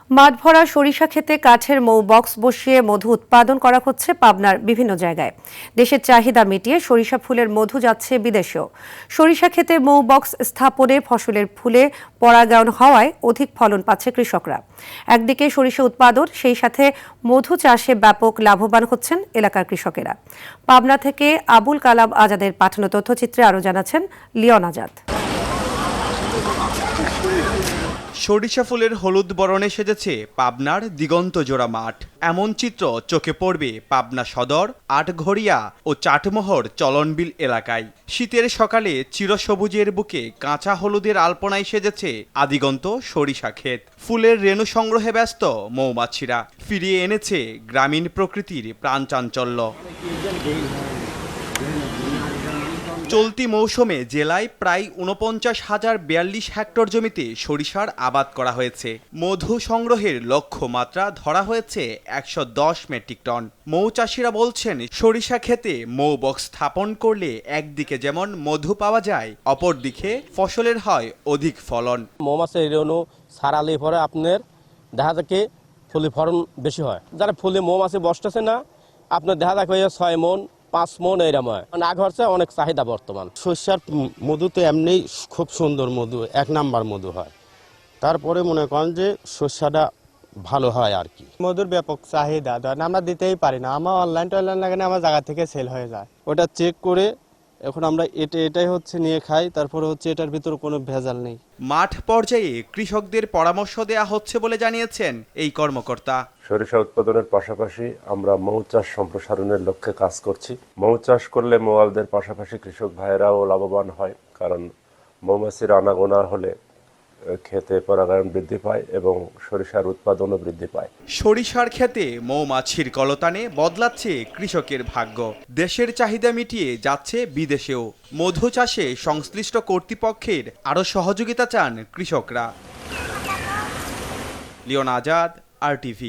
মাঠ ভরা সরিষা ক্ষেতে কাঠের মৌ বক্স বসিয়ে মধু উৎপাদন করা হচ্ছে পাবনার বিভিন্ন জায়গায়। দেশের চাহিদা মিটিয়ে সরিষা ফুলের মধু যাচ্ছে বিদেশেও। সরিষা ক্ষেতে মৌ বক্স স্থাপনে ফসলের ফুলে পরাগায়ন হওয়ায় অধিক ফলন পাচ্ছে কৃষকরা। একদিকে সরিষা উৎপাদন, সেই সাথে মধু চাষে ব্যাপক লাভবান হচ্ছেন এলাকার কৃষকেরা। পাবনা থেকে আবুল কালাম আজাদের পাঠানো তথ্যচিত্রে আরও জানাচ্ছেন লিওন আজাদ। সরিষা ফুলের হলুদ বরণে সেজেছে পাবনার দিগন্ত জোড়া মাঠ। এমন চিত্র চোখে পড়বে পাবনা সদর, আটঘরিয়া ও চাটমোহর চলনবিল এলাকায়। শীতের সকালে চিরসবুজের বুকে কাঁচা হলুদের আলপনায় সেজেছে আদিগন্ত সরিষা ক্ষেত। ফুলের রেণু সংগ্রহে ব্যস্ত মৌমাছিরা, ফিরিয়ে এনেছে গ্রামীণ প্রকৃতির প্রাণচাঞ্চল্য। চলতি মৌসুমে জেলায় প্রায় ৪৯,০৪২ হেক্টর জমিতে সরিষার আবাদ করা হয়েছে। মধু সংগ্রহের লক্ষ্যমাত্রা ধরা হয়েছে ১১০ মেট্রিক টন। মৌচাষিরা বলছেন, সরিষা ক্ষেতে মৌ বক্স স্থাপন করলে একদিকে যেমন মধু পাওয়া যায়, অপরদিকে ফসলের হয় অধিক ফলন। মৌমাছির রেণু ছাড়ালে পরে আপনার দেখা যাকে ফুলে ফলন বেশি হয়। যারা ফুলে মৌমাছি বসতেছে না, আপনার দেখা যাক ৬ মন ৫ মন এরম হয়। আগ হচ্ছে অনেক চাহিদা বর্তমান। সরিষার মধু তো এমনি খুব সুন্দর মধু, ১ নাম্বার মধু হয়। তারপরে মনে করেন যে সরিষাটা ভালো হয় আর কি। মধুর ব্যাপক চাহিদা, ধরেন আমরা দিতেই পারি না, আমার অনলাইন লাগানে আমার জায়গা থেকে সেল হয়ে যায়। ওটা চেক করে এখন আমরা এটাই হচ্ছে নিয়ে খাই। তারপরে হচ্ছে এটার ভিতরে কোনো ভেজাল নেই। মাঠ পর্যায়ে কৃষকদের পরামর্শ দেয়া হচ্ছে বলে জানিয়েছেন এই কর্মকর্তা। সরিষা উৎপাদনের পাশাপাশি আমরা মৌ চাষ সম্প্রসারণের লক্ষ্যে কাজ করছি। মৌ চাষ করলে মৌয়ালদের পাশাপাশি কৃষক ভাইয়েরাও লাভবান হয়, কারণ মৌমাছির আনাগোনা হলে ক্ষেতে পরাগায়ন বৃদ্ধি পায় এবং সরিষার উৎপাদনও বৃদ্ধি পায়। সরিষার ক্ষেতে মৌমাছির কলতানে বদলাচ্ছে কৃষকের ভাগ্য। দেশের চাহিদা মিটিয়ে যাচ্ছে বিদেশেও। মধু চাষে সংশ্লিষ্ট কর্তৃপক্ষের আরও সহযোগিতা চান কৃষকরা। Leon Azad, RTV।